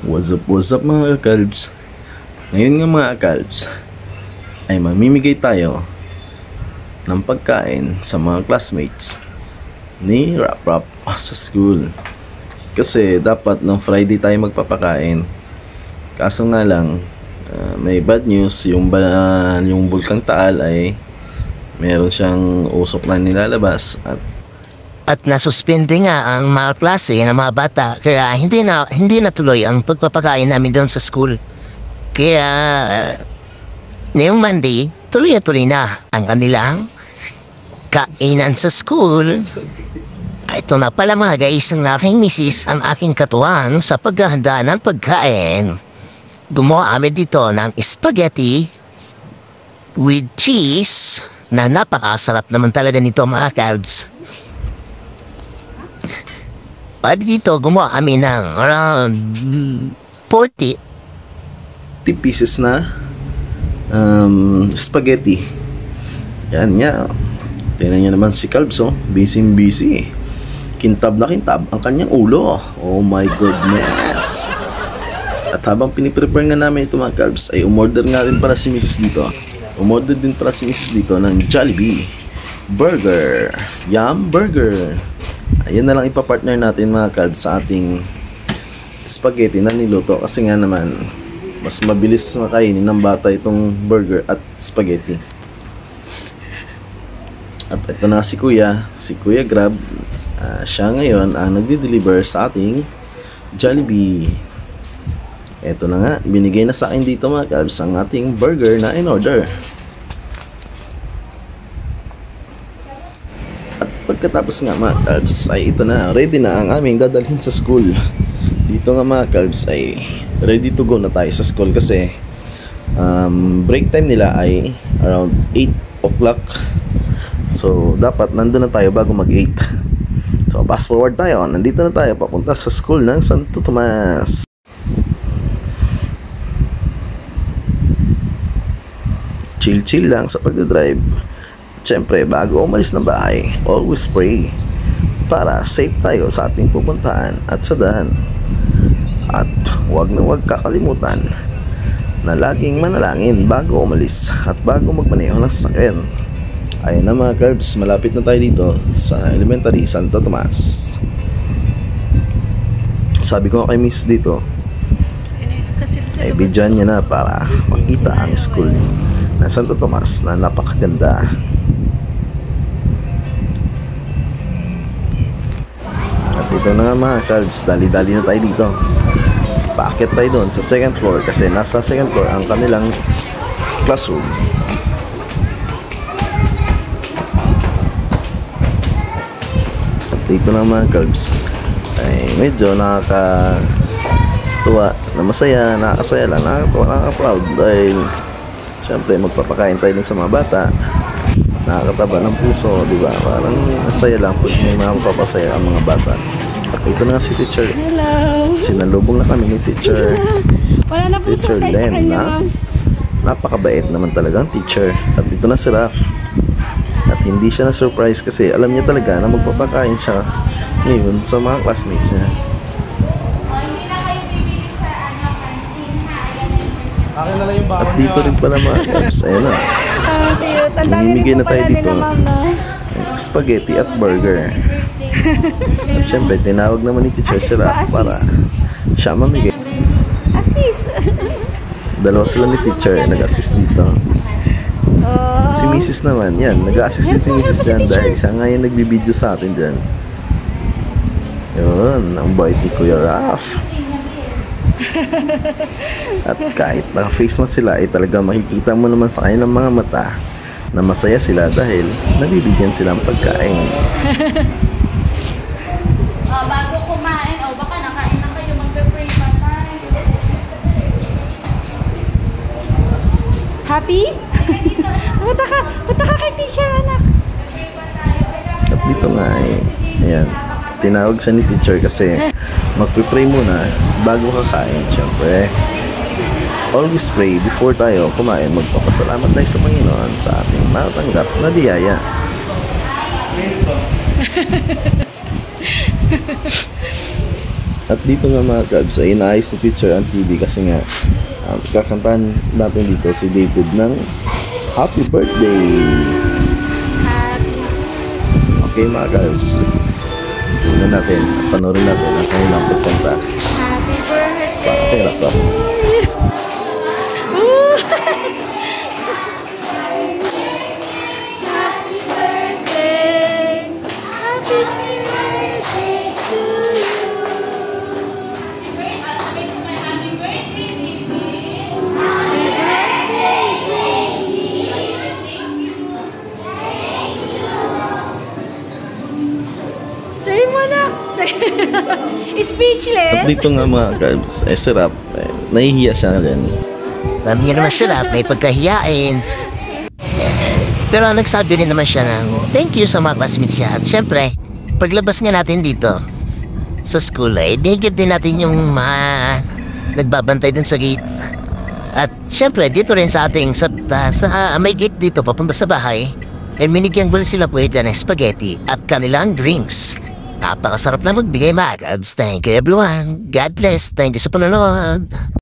What's up mga kalbs? Ngayon nga mga kalbs ay mamimigay tayo ng pagkain sa mga classmates ni Rap Rap sa school. Kasi dapat ng Friday tayo magpapakain. Kaso nga lang may bad news, yung Bulkang Taal ay meron siyang usok na nilalabas at nasuspende nga ang mga klase ng mga bata, kaya hindi na tuloy ang pagpapakain namin doon sa school. Kaya ngayong Monday, tuloy na ang kanilang kainan sa school. Ito na pala mga guys, ang aking misis, ang aking katuwang sa paghahanda ng pagkain. Gumawa kami dito ng spaghetti with cheese na napakasarap naman talaga nito mga calves. Pwede dito gumawa kami ng around 40 pieces na spaghetti. Yan nga. Tingnan nyo naman si Calbs, busy. Kintab na kintab ang kanyang ulo. Oh my goodness. At habang piniprepare nga namin ito mga Calbs, ay umorder nga rin para si Mrs. dito. Umorder din para si Mrs. dito ng Jollibee Burger. Yum Burger. Ayan na lang ipapartner natin mga Calbs sa ating spaghetti na niluto. Kasi nga naman, mas mabilis makainin ng bata itong burger at spaghetti. At ito na si Kuya Grab. Siya ngayon ang nagdi-deliver sa ating Jollibee. Ito na nga, binigay na sa akin dito mga Calbs ang ating burger na in-order. At pagkatapos nga mga Calbs ay ito na, ready na ang aming dadalhin sa school. Dito nga mga Calbs ay ready to go na tayo sa school kasi break time nila ay around 8 o'clock. So dapat nandun na tayo bago mag-8. So fast forward tayo, nandito na tayo papunta sa school ng Santo Tomas. Chill lang sa pagdadrive. Siyempre, bago umalis ng bahay, always pray para safe tayo sa ating pupuntahan at sa daan. At huwag kakalimutan na laging manalangin bago umalis at bago magmaneho ng sasakyan. Ayun na mga Calbs, malapit na tayo dito sa Elementary Santo Tomas. Sabi ko kay Miss dito, ay videoan niya na para makita ang school na Santo Tomas na napakaganda. At ito na nga mga Calbs, dali-dali na tayo dito. Paakyat tayo doon sa second floor kasi nasa second floor ang kanilang classroom. At dito na mga Calbs ay medyo nakakatuwa na masaya, nakakasaya lang, nakaka-proud dahil siyempre magpapakain tayo din sa mga bata. Nakakataba ng puso, di ba? Parang masaya lang pag may mapapasaya ang mga bata. At ito na si teacher. Hello! Sinalubong na kami ni teacher. Wala na po Teacher surprise Len, sa kanya, ma'am. Napakabait naman talagang teacher. At ito na si Raf. At hindi siya na-surprise kasi alam niya talaga na magpapakain siya ngayon sa mga classmates niya. At dito rin pala mga Calbs, ayun na. Namimigay na tayo dito ng spaghetti at burger. At syempre, tinawag naman ni teacher si Raf para siya mamigay. Assist! Dalawa sila ni teacher, nag-assist dito. At si Mrs. naman, yan, nag-assist din si Mrs. dyan dahil siya nga yung nagbibideo sa atin dyan. Yun, ang bait ni Kuya Raf. At kahit naka-face mask sila ay talagang makikita mo naman sa kanilang mga mata na masaya sila dahil nabibigyan silang pagkain. Bago kumain, baka nakain na kayo, magpe-pray pa tayo. Happy? Punta ka kay teacher, anak. At dito nga ay, ayan, tinawag siya ni teacher kasi magpe-pray muna bago kakain. Siyempre, always pray before tayo kumain. Magpapasalamat tayo sa Panginoon sa ating matanggap na biyaya. At dito nga mga kabs ay inaayos ni teacher ang TV kasi nga kakantahan natin dito si David ng Happy Birthday. Okay mga kabs, tingnan natin, panoorin natin ang kanilang pagkanta. Happy birthday. Pakakirap to. Happy birthday. Happy birthday to you. Say mo na. Speechless. At dito nga mga kabs, si Rap, nahihiya siya din. Alam niya naman siya, may pagkahiyain. Pero nagsabi rin naman siya ng thank you sa mga classmates niya. At syempre, paglabas nga natin dito sa school, binigyan din natin yung mga nagbabantay din sa gate. At syempre, dito rin sa ating sa may gate dito papunta sa bahay, minigyan ko rin sila po ng spaghetti at kanilang drinks. Napakasarap na magbigay mga kabs. Thank you everyone. God bless. Thank you sa panonood.